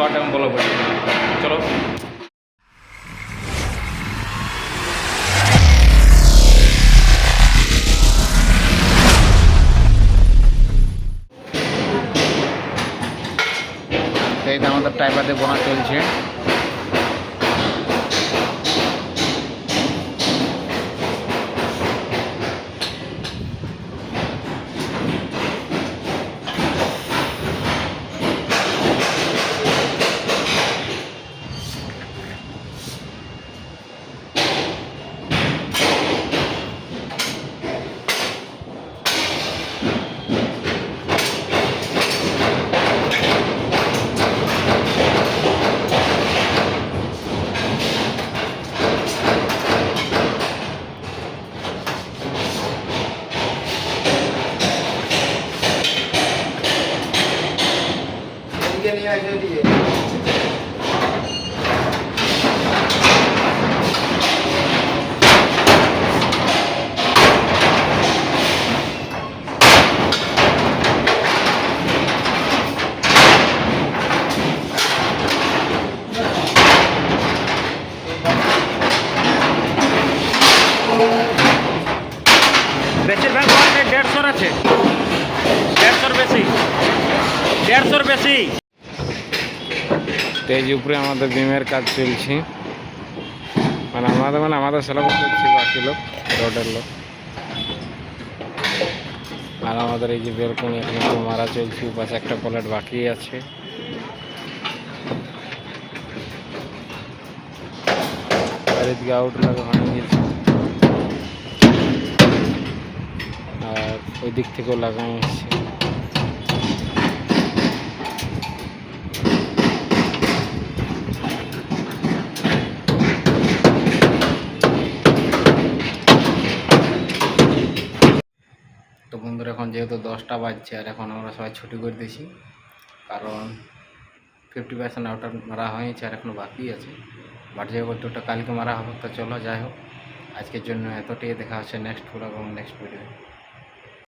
Short এবং বলো বলি চলো। এই তো আমাদের টাইপাতে বোনা চলছে। বেশিরভাগ 150 আছে, 150 বেশি, 150 বেশি। স্টেজ উপরে আমাদের বিমের কাজ চলছে, মানে আমাদের সেলাবো করছি, বাকি লোক রোডের লোক। আর আমাদের এই যে বেলকনি এখানে মারা চলছে, পাশে একটা প্লেট বাকি আছে। আর এদিকে আউট লাগা হয়ে গেছে, আর ওই দিক থেকেও লাগানো হচ্ছে। তো বন্ধুরা এখন যেহেতু 10টা বাজছে, আর এখন আমরা সবাই ছুটি করে দিয়েছি, কারণ 50% আউটার মারা হয়েছে আর এখনও বাকি আছে। বাট যে দুটো কালকে মারা হবে। তো চলো যাই হোক, আজকের জন্য এতটাই। দেখা হচ্ছে নেক্সট প্রোগ্রাম, নেক্সট ভিডিও।